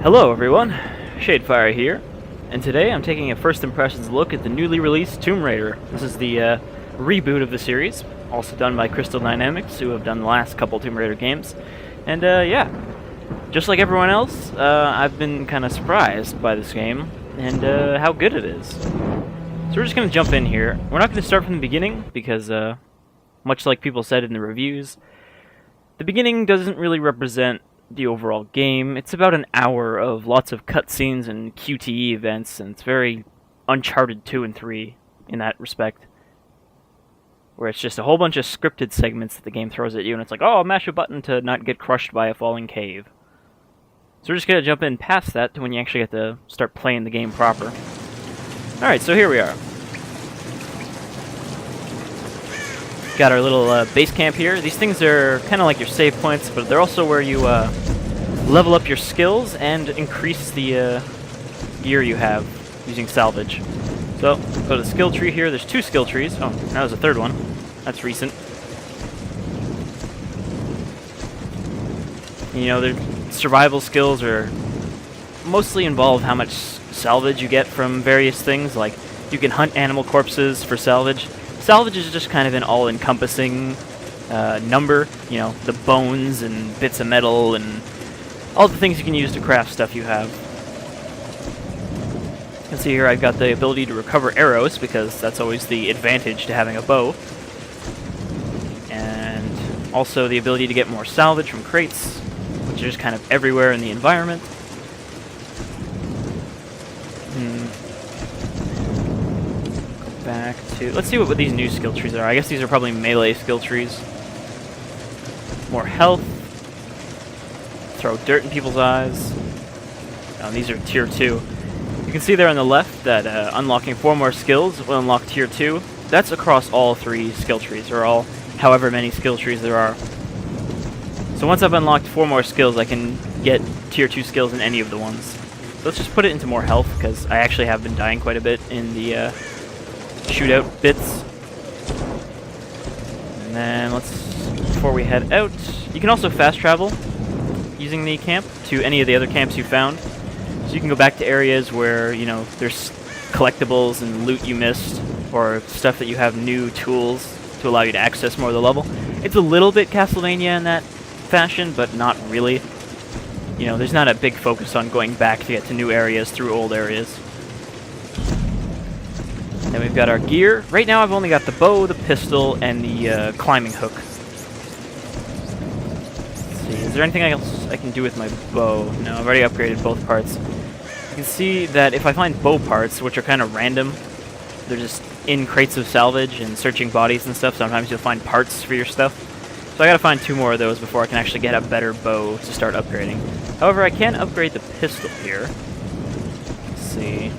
Hello everyone, Shadefire here, and today I'm taking a first impressions look at the newly released Tomb Raider. This is the reboot of the series, also done by Crystal Dynamics, who have done the last couple Tomb Raider games. And yeah, just like everyone else, I've been kind of surprised by this game, and how good it is. So we're just going to jump in here. We're not going to start from the beginning, because much like people said in the reviews, the beginning doesn't really represent the overall game. It's about an hour of lots of cutscenes and QTE events, and it's very Uncharted 2 and 3 in that respect, where it's just a whole bunch of scripted segments that the game throws at you, and it's like, oh, mash a button to not get crushed by a falling cave. So we're just going to jump in past that to when you actually get to start playing the game proper. Alright, so here we are. Got our little base camp here. These things are kind of like your save points, but they're also where you level up your skills and increase the gear you have using salvage. So, go to the skill tree here. There's 2 skill trees. Oh, now there's a 3rd one. That's recent. You know, the survival skills are mostly involve how much salvage you get from various things. Like, you can hunt animal corpses for salvage. Salvage is just kind of an all-encompassing number, you know, the bones and bits of metal and all the things you can use to craft stuff you have. You can see here I've got the ability to recover arrows, because that's always the advantage to having a bow. And also the ability to get more salvage from crates, which are just kind of everywhere in the environment. Back to... Let's see what these new skill trees are. I guess these are probably melee skill trees. More health. Throw dirt in people's eyes. Oh, these are tier 2. You can see there on the left that unlocking 4 more skills will unlock tier 2. That's across all 3 skill trees, or all however many skill trees there are. So once I've unlocked 4 more skills, I can get tier 2 skills in any of the ones. So let's just put it into more health, because I actually have been dying quite a bit in the shootout bits. And then before we head out, you can also fast travel using the camp to any of the other camps you found. So you can go back to areas where, you know, there's collectibles and loot you missed, or stuff that you have new tools to allow you to access more of the level. It's a little bit Castlevania in that fashion, but not really. You know, there's not a big focus on going back to get to new areas through old areas. Then we've got our gear. Right now I've only got the bow, the pistol, and the climbing hook. Let's see, is there anything else I can do with my bow? No, I've already upgraded both parts. You can see that if I find bow parts, which are kind of random, they're just in crates of salvage and searching bodies and stuff, sometimes you'll find parts for your stuff. So I gotta find 2 more of those before I can actually get a better bow to start upgrading. However, I can upgrade the pistol here. Let's see.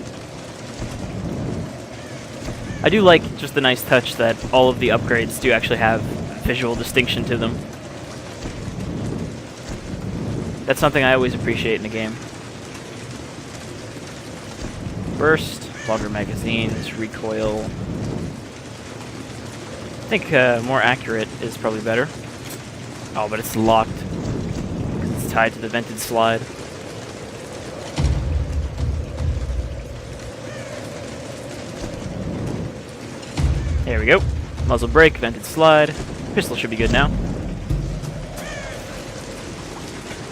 I do like just the nice touch that all of the upgrades do actually have visual distinction to them. That's something I always appreciate in a game. Burst, longer magazines, recoil. I think more accurate is probably better. Oh, but it's locked. It's tied to the vented slide. There we go. Muzzle brake, vented slide. Pistol should be good now.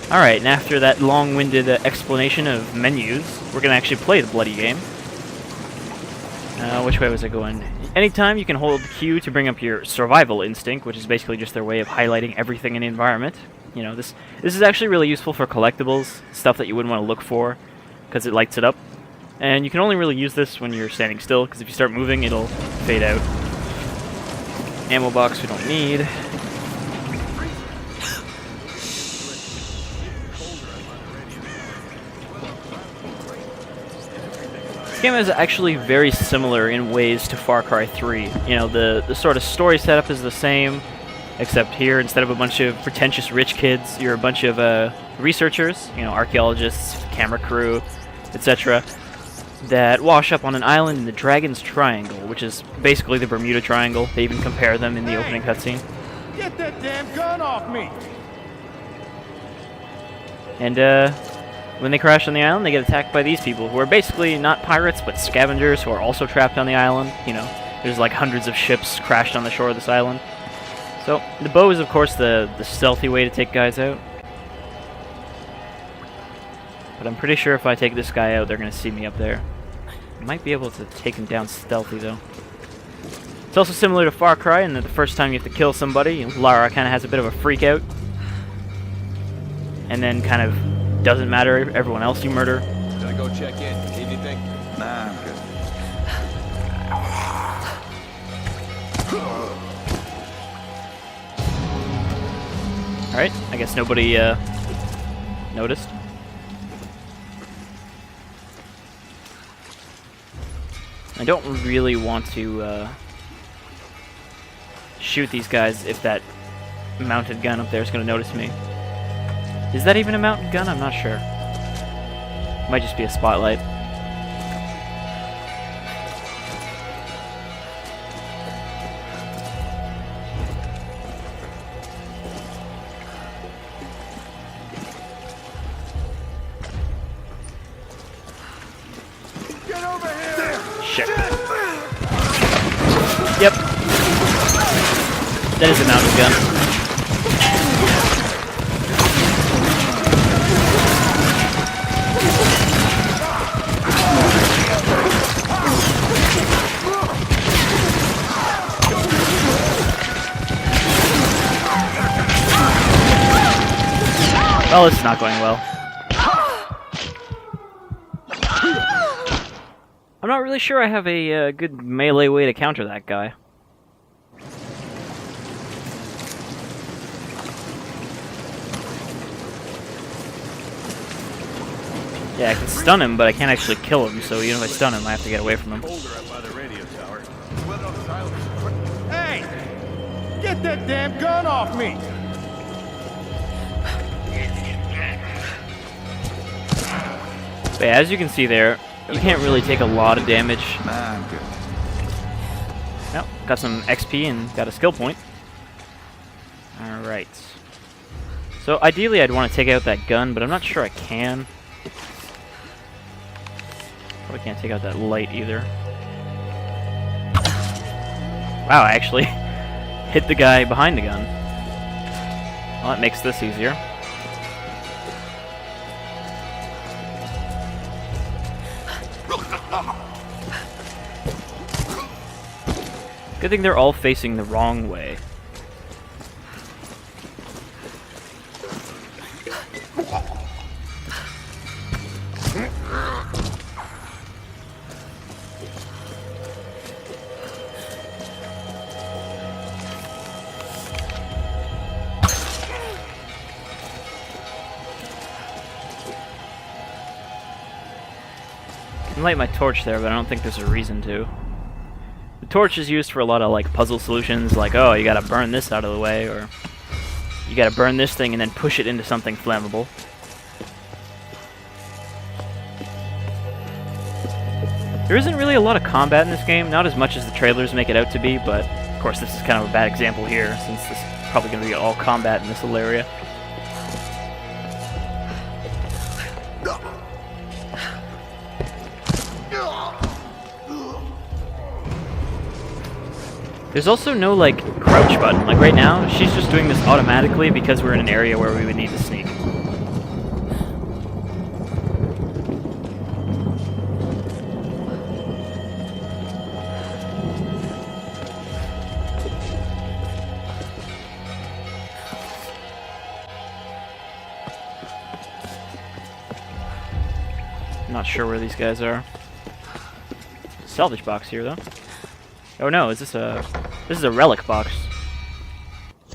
Alright, and after that long-winded explanation of menus, we're going to actually play the bloody game. Which way was I going? Anytime you can hold Q to bring up your survival instinct, which is basically just their way of highlighting everything in the environment. You know, this is actually really useful for collectibles, stuff that you wouldn't want to look for, because it lights it up. And you can only really use this when you're standing still, because if you start moving, it'll fade out. Ammo box we don't need. This game is actually very similar in ways to Far Cry 3. You know, the sort of story setup is the same, except here, instead of a bunch of pretentious rich kids, you're a bunch of researchers, you know, archaeologists, camera crew, etc., that wash up on an island in the Dragon's Triangle, which is basically the Bermuda Triangle. They even compare them in the opening cutscene. Get that damn gun off me! And When they crash on the island, they get attacked by these people, who are basically not pirates, but scavengers who are also trapped on the island. You know, there's like hundreds of ships crashed on the shore of this island. So, the bow is, of course, the stealthy way to take guys out. But I'm pretty sure if I take this guy out, they're going to see me up there. I might be able to take him down stealthy, though. It's also similar to Far Cry in that the first time you have to kill somebody, Lara kind of has a bit of a freak out. And then kind of doesn't matter everyone else you murder. Gotta go check in. Need anything? Nah, I'm good. Alright, I guess nobody noticed. I don't really want to shoot these guys if that mounted gun up there is going to notice me. Is that even a mounted gun? I'm not sure. Might just be a spotlight. Get over here! Shit. Yep. That is a mounted gun. Well, this is not going well. I'm not really sure I have a good melee way to counter that guy. Yeah, I can stun him, but I can't actually kill him, so even if I stun him, I have to get away from him. Hey! Get that damn gun off me! But yeah, as you can see there, you can't really take a lot of damage. Nah, I'm good. Nope, got some XP and got a skill point. Alright. So ideally I'd want to take out that gun, but I'm not sure I can. Probably can't take out that light either. Wow, I actually hit the guy behind the gun. Well, that makes this easier. Good thing they're all facing the wrong way. I can light my torch there, but I don't think there's a reason to. The torch is used for a lot of like puzzle solutions, like, oh, you gotta burn this out of the way, or you gotta burn this thing and then push it into something flammable. There isn't really a lot of combat in this game, not as much as the trailers make it out to be, but of course this is kind of a bad example here, since this is probably going to be all combat in this little area. There's also no, like, crouch button. Like, right now, she's just doing this automatically because we're in an area where we would need to sneak. I'm not sure where these guys are. Salvage box here, though. Oh no, is this a... This is a relic box.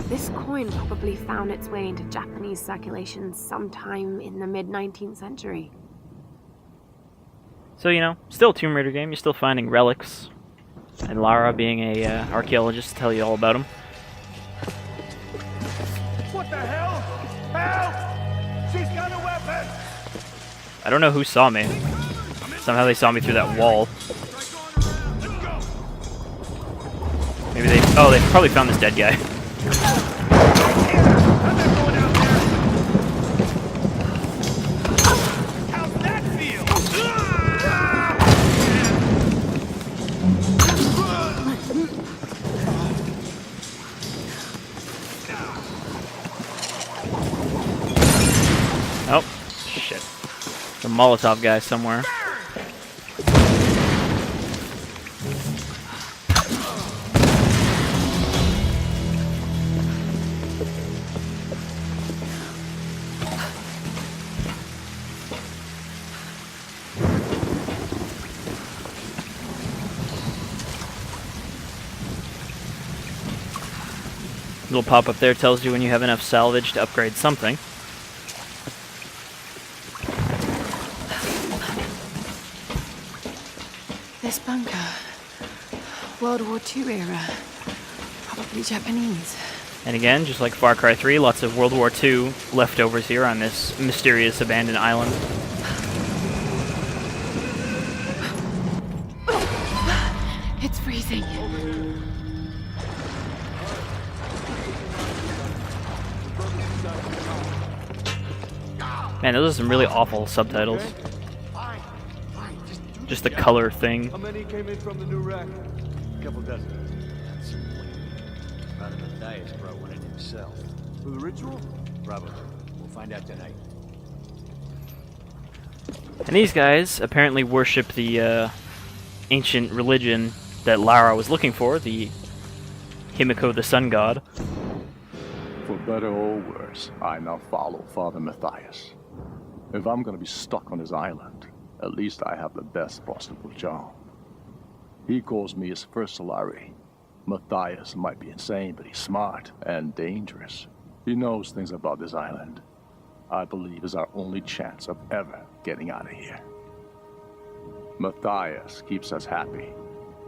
This coin probably found its way into Japanese circulation sometime in the mid-19th century. So, you know, still a Tomb Raider game. You're still finding relics. And Lara, being a archaeologist, to tell you all about them. What the hell? Help! She's got a weapon! I don't know who saw me. Somehow they saw me through that wall. Maybe they... Oh, they probably found this dead guy. Oh, shit. The Molotov guy somewhere. Little pop-up there tells you when you have enough salvage to upgrade something. This bunker. World War II era. Probably Japanese. And again, just like Far Cry 3, lots of World War II leftovers here on this mysterious abandoned island. It's freezing. Man, those are some really awful subtitles. Just the color thing. How many came in from the new wreck? A couple dozen. Rather Matthias brought one in himself. For the ritual? Probably. We'll find out tonight. And these guys apparently worship the ancient religion that Lara was looking for, the Himiko, the sun god. For better or worse, I now follow Father Matthias. If I'm gonna be stuck on his island, at least I have the best possible job. He calls me his first salary. Matthias might be insane, but he's smart and dangerous. He knows things about this island. I believe is our only chance of ever getting out of here. Matthias keeps us happy.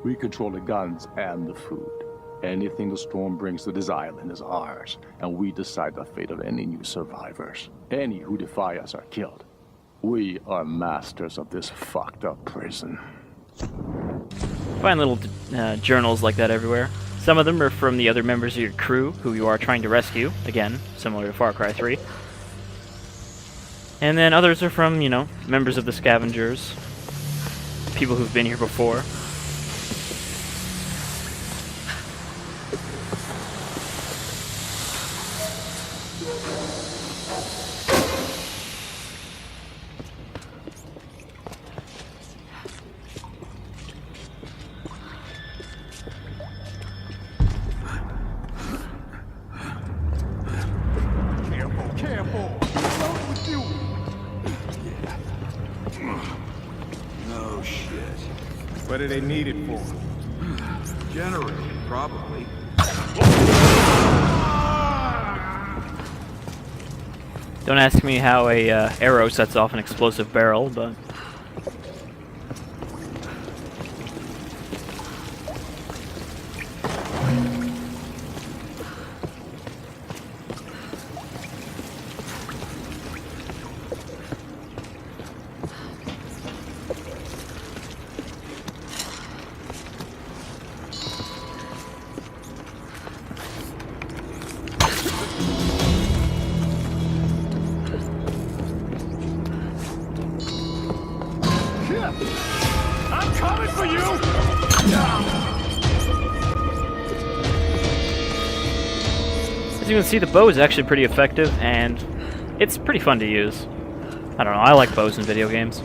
We control the guns and the food. Anything the storm brings to this island is ours, and we decide the fate of any new survivors. Any who defy us are killed. We are masters of this fucked up prison. Find little journals like that everywhere. Some of them are from the other members of your crew who you are trying to rescue. Again, similar to Far Cry 3. And then others are from, you know, members of the scavengers. People who've been here before. No shit. What do they need it for? Generator, probably. Don't ask me how a arrow sets off an explosive barrel, but... I'm coming for you! As you can see, the bow is actually pretty effective, and it's pretty fun to use. I don't know, I like bows in video games.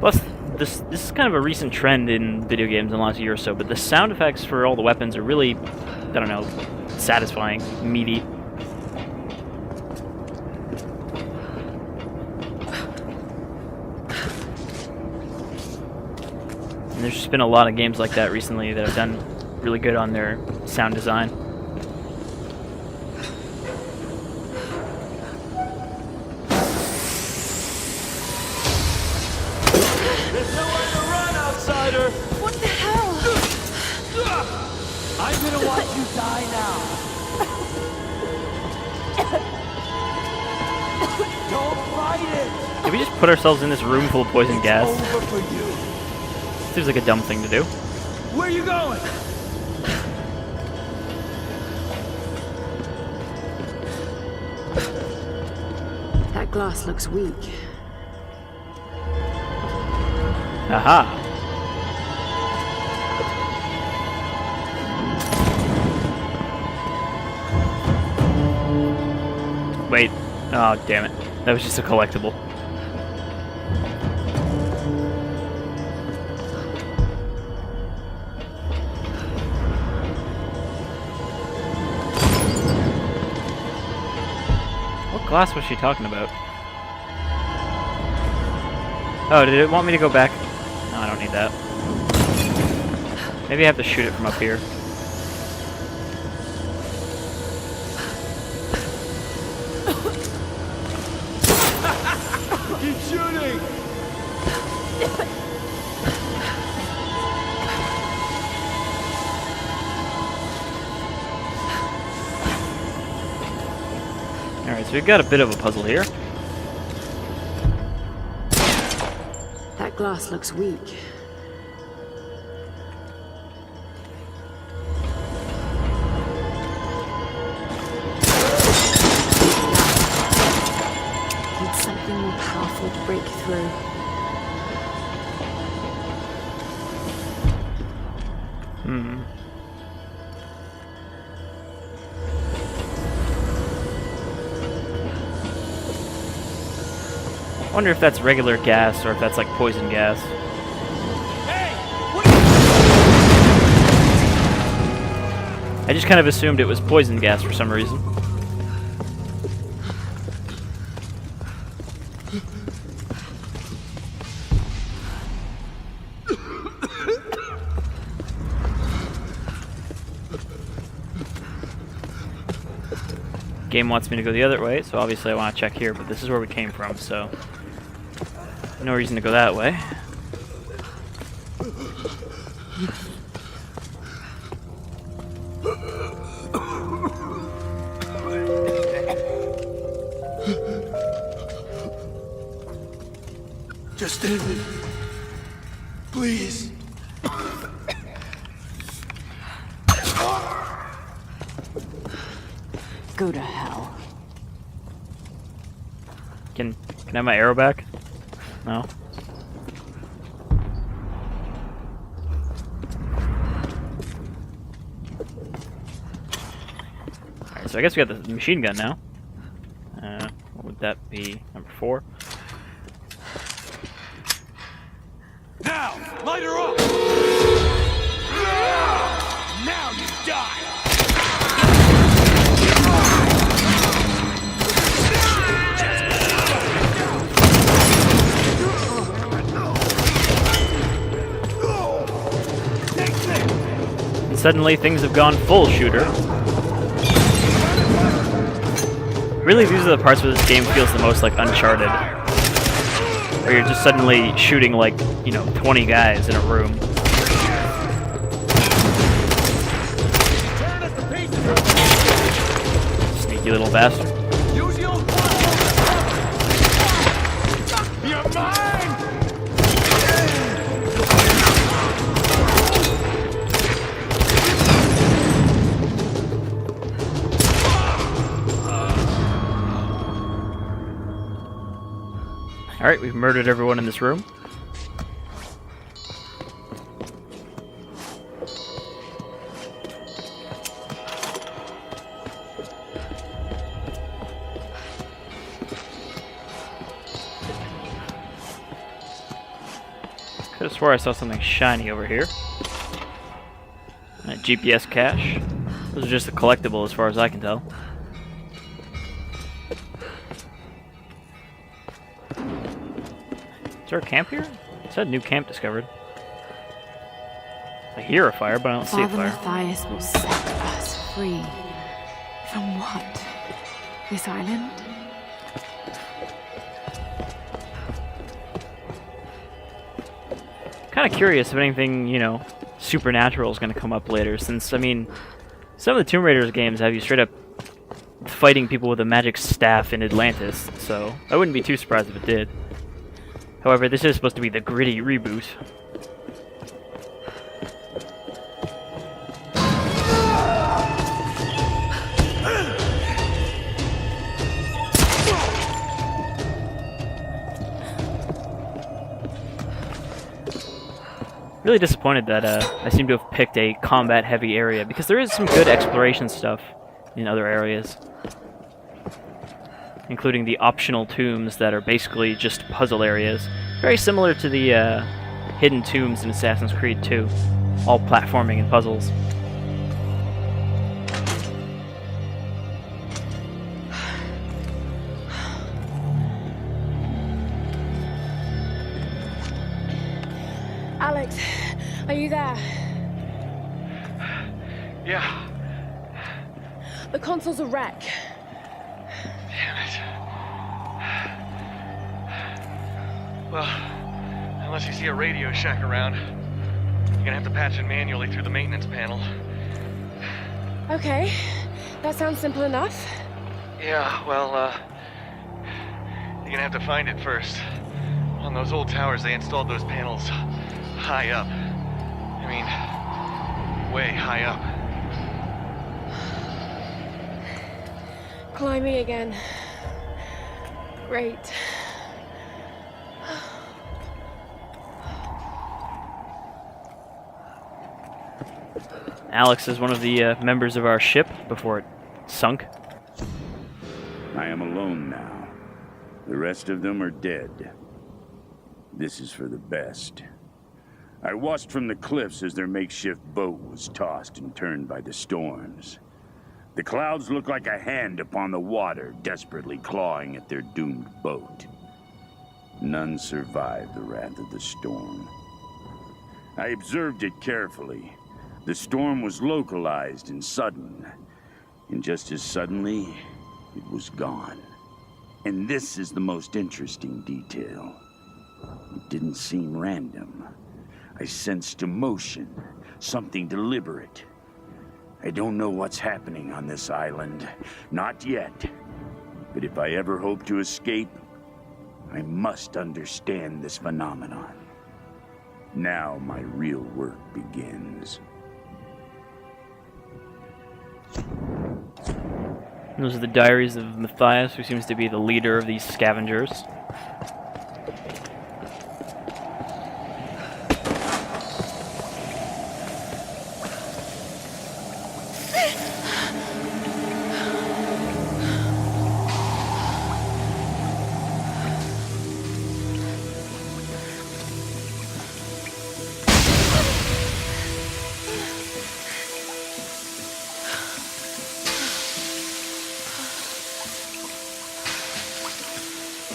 Plus, this is kind of a recent trend in video games in the last year or so, but the sound effects for all the weapons are really, I don't know, satisfying, meaty. And there's just been a lot of games like that recently that have done really good on their sound design. There's nowhere to run, outsider! What the hell? I'm gonna watch you die now. Don't fight it! Did we just put ourselves in this room full of poison gas? Over for you. Seems like a dumb thing to do. Where are you going? That glass looks weak. Aha! Wait. Oh, damn it. That was just a collectible. What glass was she talking about? Oh, did it want me to go back? No, I don't need that. Maybe I have to shoot it from up here. Keep shooting! Alright, so we've got a bit of a puzzle here. That glass looks weak. Need something more powerful to break through. I wonder if that's regular gas or if that's like poison gas. I just kind of assumed it was poison gas for some reason. Game wants me to go the other way, so obviously I want to check here, but this is where we came from, so no reason to go that way. Just end it. Please. Go to hell. Can I have my arrow back? No. Alright, so I guess we got the machine gun now. What would that be? Number 4? Now, light her up! Now you die! And suddenly things have gone full shooter. Really, these are the parts where this game feels the most like Uncharted. Where you're just suddenly shooting like, 20 guys in a room. Sneaky little bastard. Use your You're mine! Alright, we've murdered everyone in this room. Could have swore I saw something shiny over here. A GPS cache. Those are just a collectible as far as I can tell. Is there a camp here? It said new camp discovered. I hear a fire, but I don't see a Father fire. Matthias will set us free. From what? This island? Kind of curious if anything, supernatural is going to come up later, since, I mean, some of the Tomb Raider games have you straight up fighting people with a magic staff in Atlantis, so I wouldn't be too surprised if it did. However, this is supposed to be the gritty reboot. Really disappointed that I seem to have picked a combat-heavy area, because there is some good exploration stuff in other areas. including the optional tombs that are basically just puzzle areas. Very similar to the hidden tombs in Assassin's Creed 2. All platforming and puzzles. Alex, are you there? Yeah. The console's a wreck. Damn it. Well, unless you see a Radio Shack around, you're gonna have to patch it manually through the maintenance panel. Okay, that sounds simple enough. Yeah, well, you're gonna have to find it first. On those old towers, they installed those panels high up. I mean, way high up. Climbing again. Great. Alex is one of the members of our ship before it sunk. I am alone now. The rest of them are dead. This is for the best. I watched from the cliffs as their makeshift boat was tossed and turned by the storms. The clouds looked like a hand upon the water, desperately clawing at their doomed boat. None survived the wrath of the storm. I observed it carefully. The storm was localized and sudden, and just as suddenly, it was gone. And this is the most interesting detail. It didn't seem random. I sensed emotion, something deliberate. I don't know what's happening on this island, not yet. But if I ever hope to escape, I must understand this phenomenon. Now my real work begins. Those are the diaries of Matthias, who seems to be the leader of these scavengers.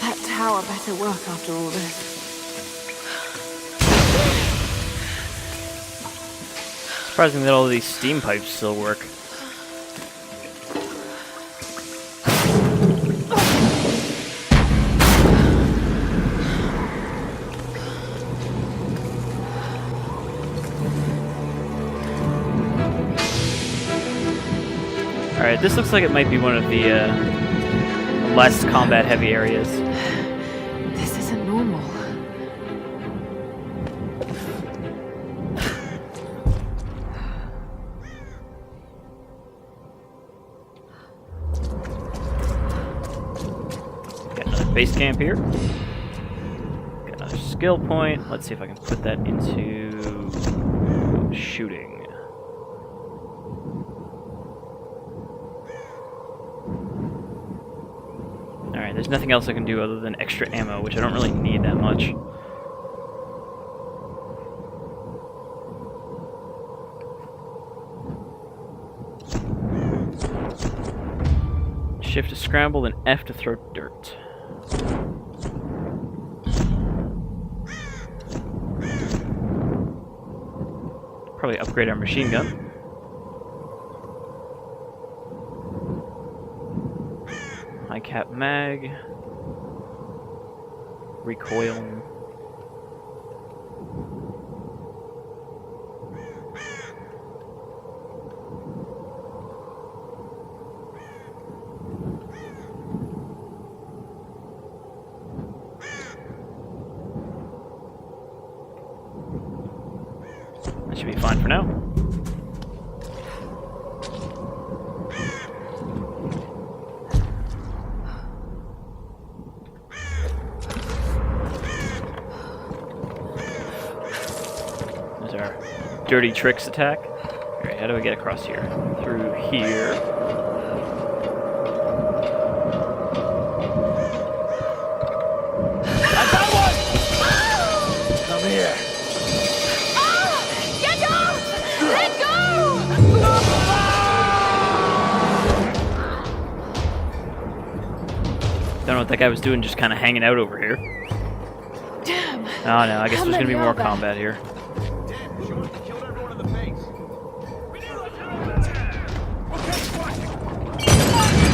That tower better work after all this. Surprising that all of these steam pipes still work. Alright, this looks like it might be one of the less combat-heavy areas. This isn't normal. Got another base camp here. Got another skill point. Let's see if I can put that into shooting. Alright, there's nothing else I can do other than extra ammo, which I don't really need that much. Shift to scramble and F to throw dirt. Probably upgrade our machine gun. High cap mag. Recoil. That should be fine for now. There's our dirty tricks attack. Alright, how do I get across here? Through here. what that guy was doing, just kind of hanging out over here. Damn. Oh no, I guess How there's gonna be many more are there? combat here.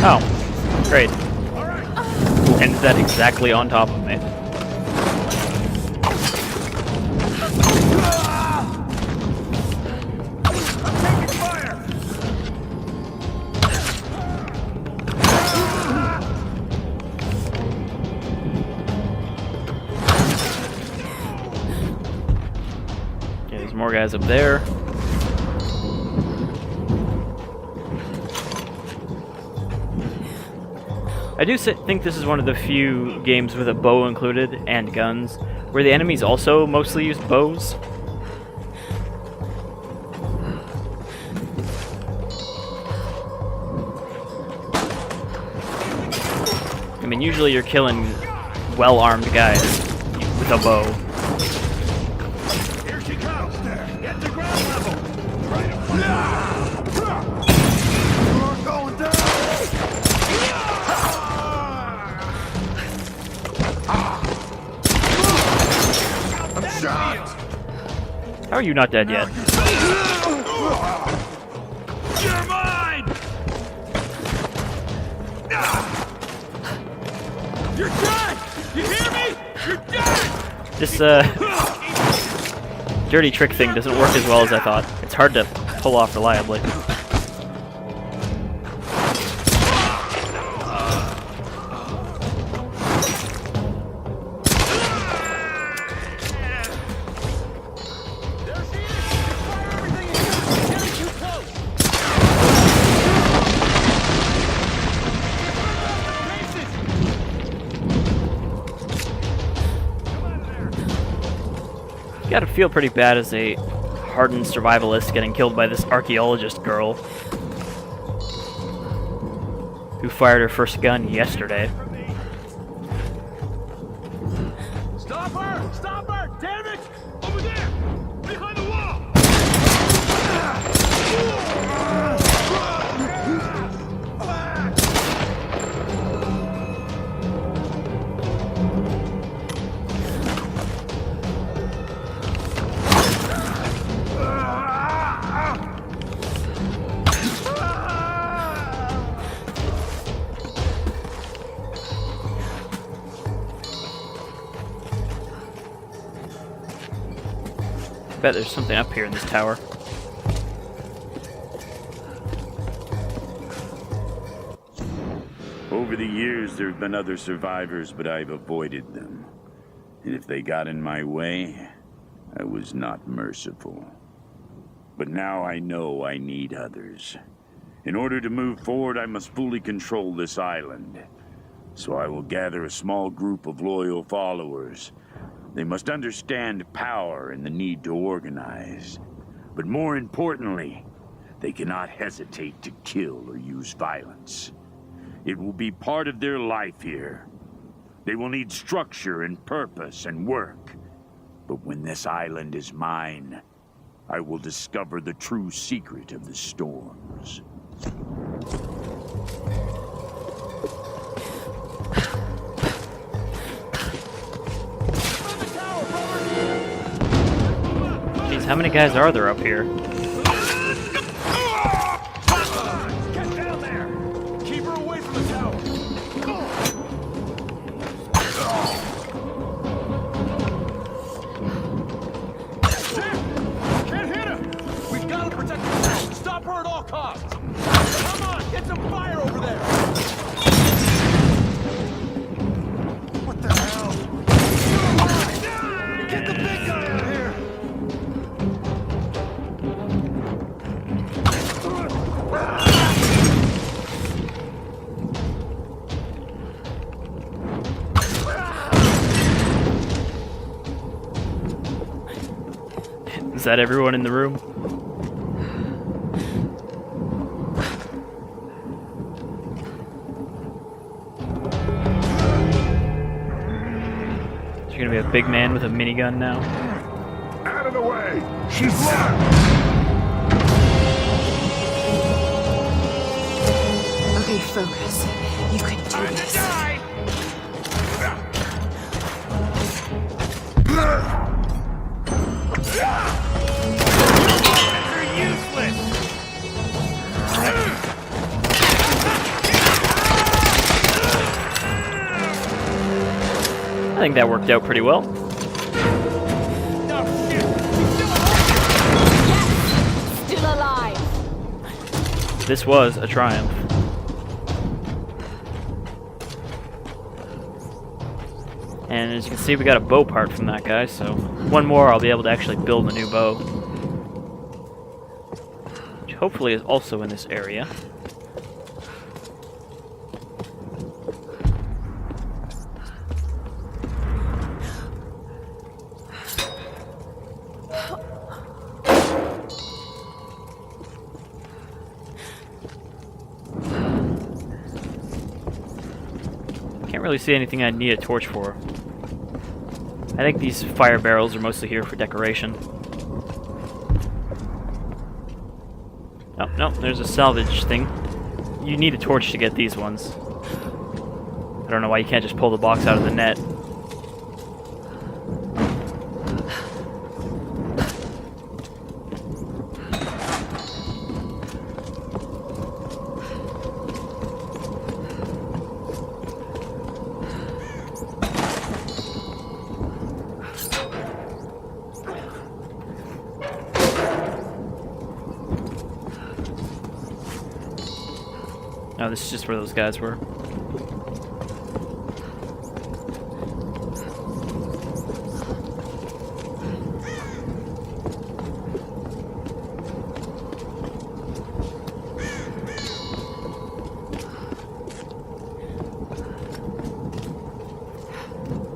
Oh, great. Ended that exactly on top of me. Okay, there's more guys up there. I do think this is one of the few games with a bow included and guns, where the enemies also mostly use bows. I mean, usually you're killing well-armed guys with a bow. Here she comes. Get to ground level. Try to You're going down. I'm shot. How are you not dead yet? You're mine. You're dead. You hear me? You're dead. This, dirty trick thing doesn't work as well as I thought. It's hard to pull off reliably. You gotta feel pretty bad as a hardened survivalist getting killed by this archaeologist girl who fired her first gun yesterday. Stop her! Stop her! Damn it! Over there! Behind the wall! I bet there's something up here in this tower. Over the years, there have been other survivors, but I've avoided them. And if they got in my way, I was not merciful. But now I know I need others. In order to move forward, I must fully control this island. So I will gather a small group of loyal followers. They must understand power and the need to organize. But more importantly, they cannot hesitate to kill or use violence. It will be part of their life here. They will need structure and purpose and work. But when this island is mine, I will discover the true secret of the storms. Jeez, how many guys are there up here? Get down there! Keep her away from the tower! Can't hit him! We've got to protect the tower! Stop her at all costs! Come on, get some fire over there! What the hell? Get the big guy out of here! Is that everyone in the room? Is there gonna be a big man with a minigun now? Out of the way! She's locked! Okay, focus. You can do this. I think that worked out pretty well. Still alive. This was a triumph. And as you can see, we got a bow part from that guy, so one more I'll be able to actually build a new bow. Which hopefully is also in this area. Can't really see anything I'd need a torch for. I think these fire barrels are mostly here for decoration. Oh, no, there's a salvage thing. You need a torch to get these ones. I don't know why you can't just pull the box out of the net. No, this is just where those guys were.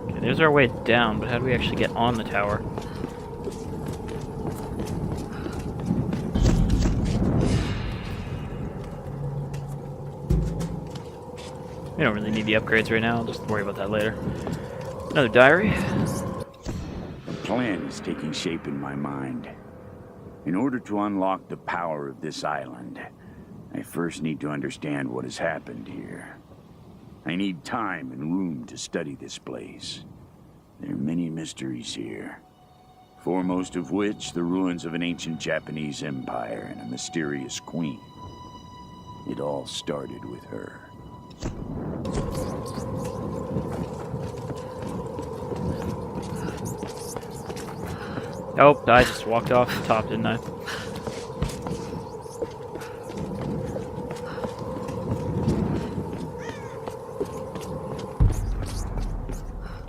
Okay, there's our way down, but how do we actually get on the tower? We don't really need the upgrades right now, I'll just worry about that later. Another diary. A plan is taking shape in my mind. In order to unlock the power of this island, I first need to understand what has happened here. I need time and room to study this place. There are many mysteries here, foremost of which the ruins of an ancient Japanese empire and a mysterious queen. It all started with her. Oh, I just walked off the top, didn't I?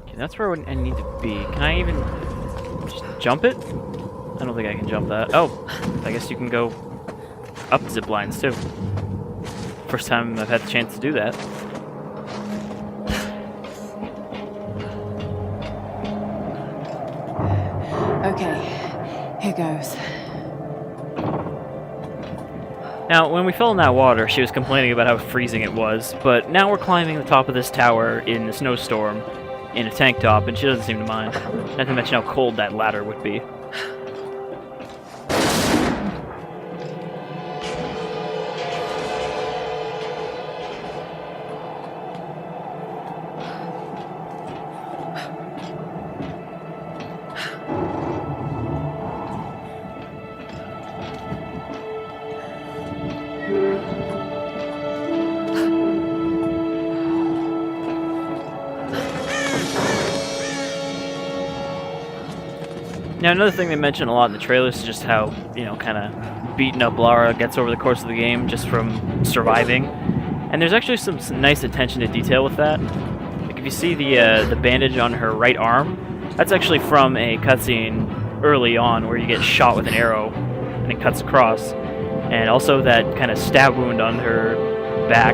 Okay, that's where I need to be. Can I even just jump it? I don't think I can jump that. Oh, I guess you can go up zip lines too. First time I've had the chance to do that. Okay, here goes. Now, when we fell in that water, she was complaining about how freezing it was, but now we're climbing the top of this tower in a snowstorm in a tank top, and she doesn't seem to mind. Not to mention how cold that ladder would be. Now, another thing they mention a lot in the trailers is just how, you know, kind of beaten up Lara gets over the course of the game just from surviving. And there's actually some nice attention to detail with that. Like, if you see the bandage on her right arm, that's actually from a cutscene early on where you get shot with an arrow and it cuts across. And also that kind of stab wound on her back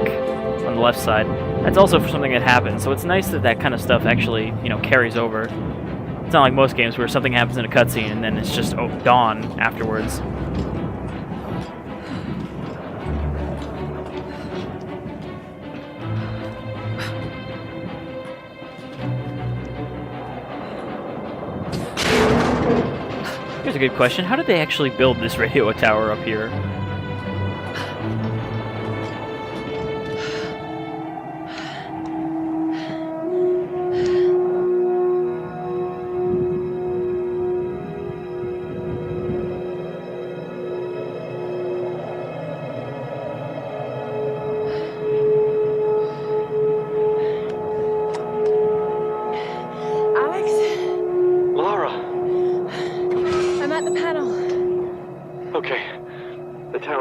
on the left side, that's also for something that happened. So it's nice that that kind of stuff actually, you know, carries over. It's not like most games where something happens in a cutscene and then it's just gone afterwards. Here's a good question. How did they actually build this radio tower up here?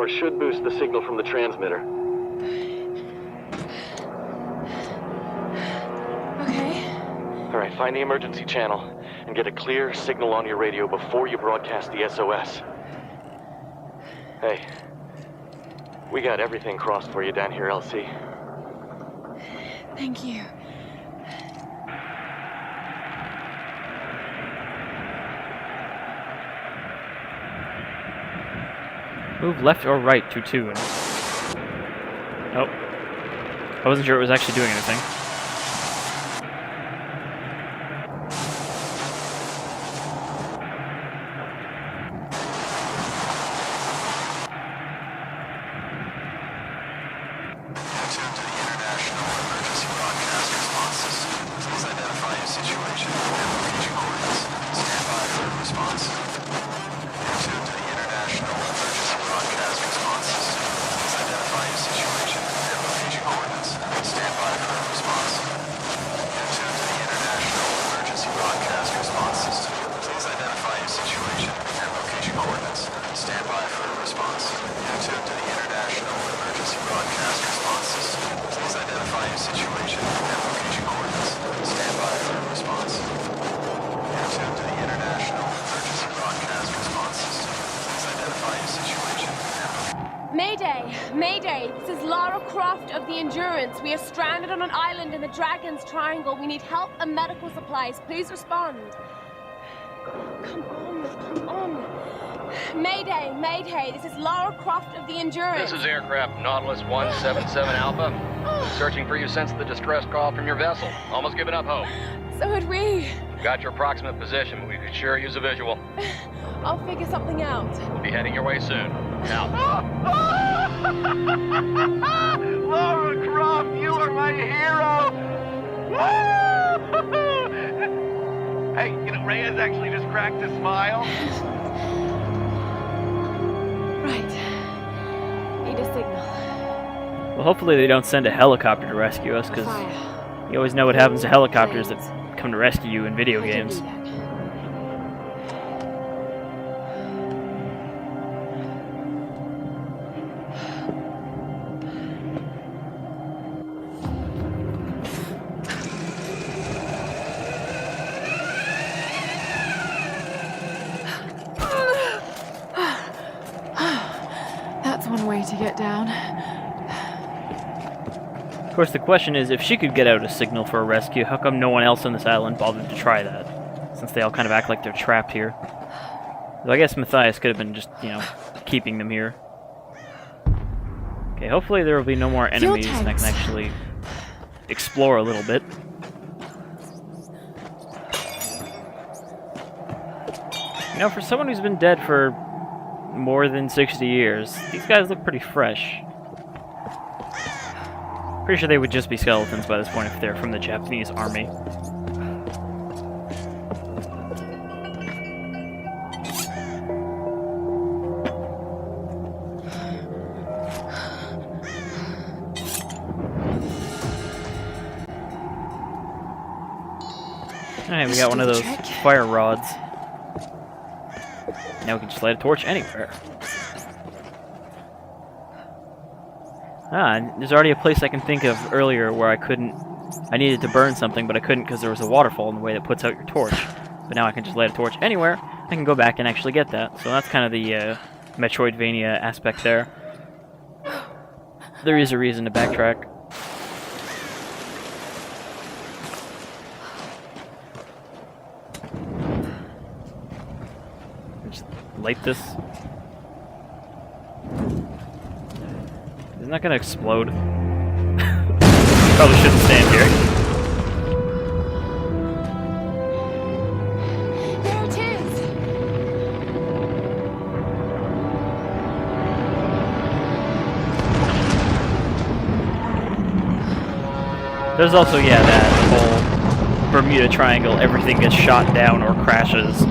tower should boost the signal from the transmitter. Okay. Alright, find the emergency channel and get a clear signal on your radio before you broadcast the SOS. Hey, we got everything crossed for you down here, LC. Thank you. Move left or right to tune. Nope. I wasn't sure it was actually doing anything. Mayday! Mayday! This is Lara Croft of the Endurance. We are stranded on an island in the Dragon's Triangle. We need help and medical supplies. Please respond. Come on. Mayday! Mayday! This is Lara Croft of the Endurance. This is aircraft Nautilus 177 Alpha. Searching for you since the distress call from your vessel. Almost given up hope. So had we. Got your approximate position, but we could sure use a visual. I'll figure something out. We'll be heading your way soon. Out. Lara Croft, you are my hero! Hey, you know, Reyes actually just cracked a smile. Right. Need a signal. Well, hopefully they don't send a helicopter to rescue us, because you always know what happens to helicopters that come to rescue you in video games. That's one way to get down. Of course, the question is, if she could get out a signal for a rescue, how come no one else on this island bothered to try that? Since they all kind of act like they're trapped here. So I guess Matthias could have been just, you know, keeping them here. Okay, hopefully there will be no more enemies and I can actually explore a little bit. You know, for someone who's been dead for more than 60 years, these guys look pretty fresh. Pretty sure they would just be skeletons by this point if they're from the Japanese army. Alright, we got one of those fire rods. Now we can just light a torch anywhere. Ah, and there's already a place I can think of earlier where I needed to burn something, but I couldn't because there was a waterfall in the way that puts out your torch. But now I can just light a torch anywhere. I can go back and actually get that. So that's kind of the Metroidvania aspect there. There is a reason to backtrack. Just light this. Isn't that gonna explode? Probably shouldn't stand here. There it is! There's also, yeah, that whole Bermuda Triangle, everything gets shot down or crashes.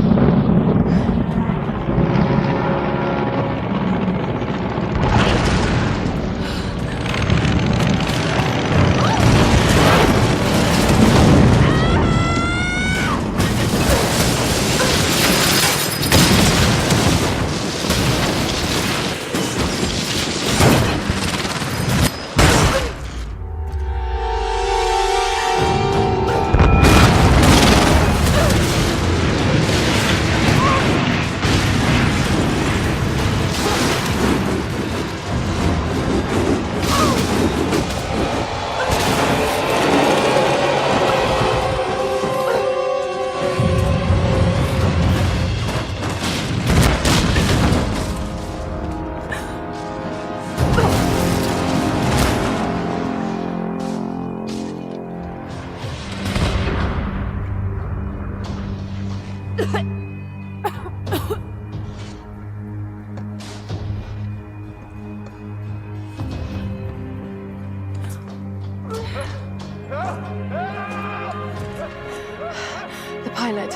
pilot.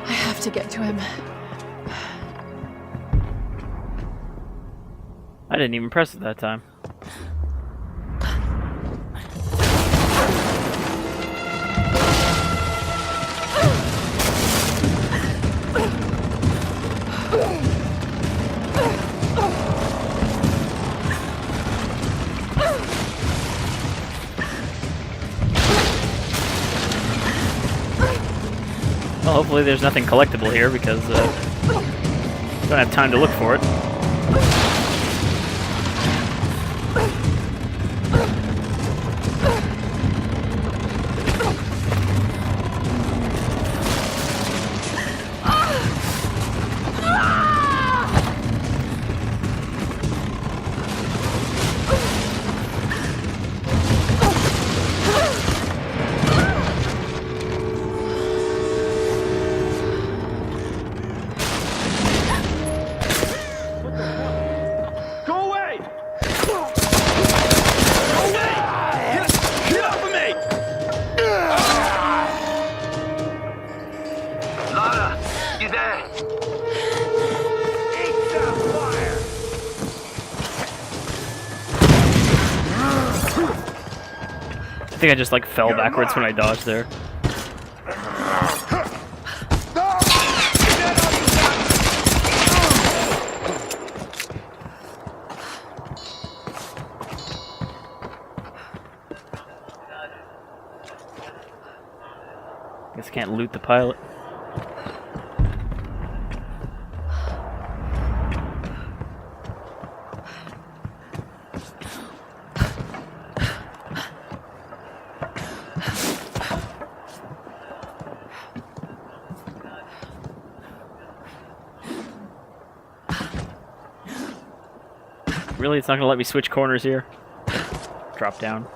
I have to get to him. I didn't even press it that time. Well, hopefully there's nothing collectible here because don't have time to look for it. I think I just like fell backwards when I dodged there. Guess I can't loot the pilot. Really? It's not gonna let me switch corners here? Drop down.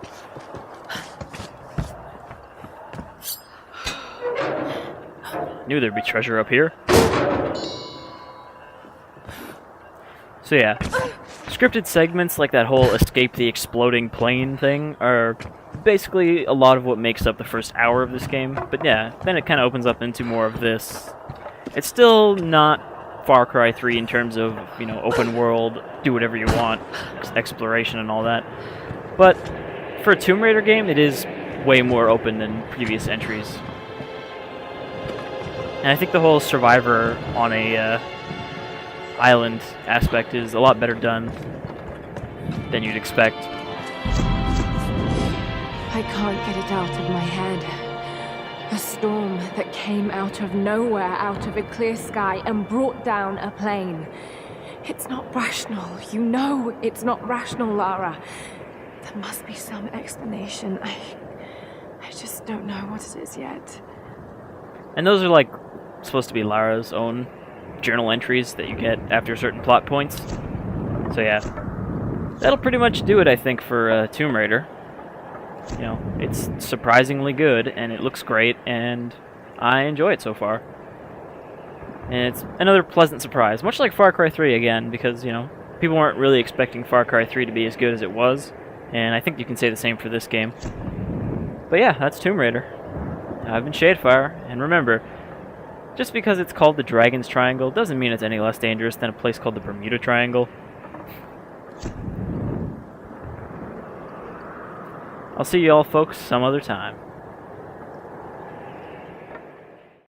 Knew there'd be treasure up here. So yeah, scripted segments like that whole escape the exploding plane thing are basically a lot of what makes up the first hour of this game. But yeah, then it kind of opens up into more of this. It's still not Far Cry 3 in terms of, you know, open world, do whatever you want, exploration and all that. But for a Tomb Raider game, it is way more open than previous entries. And I think the whole survivor on a island aspect is a lot better done than you'd expect. I can't get it out of my head. A storm that came out of nowhere, out of a clear sky, and brought down a plane. It's not rational. You know it's not rational, Lara. There must be some explanation. I just don't know what it is yet. And those are like supposed to be Lara's own journal entries that you get after certain plot points. So yeah, that'll pretty much do it, I think, for Tomb Raider. You know, it's surprisingly good, and it looks great, and I enjoy it so far. And it's another pleasant surprise, much like Far Cry 3 again, because, you know, people weren't really expecting Far Cry 3 to be as good as it was, and I think you can say the same for this game. But yeah, that's Tomb Raider. I've been Shadefire, and remember, just because it's called the Dragon's Triangle doesn't mean it's any less dangerous than a place called the Bermuda Triangle. I'll see you all folks some other time.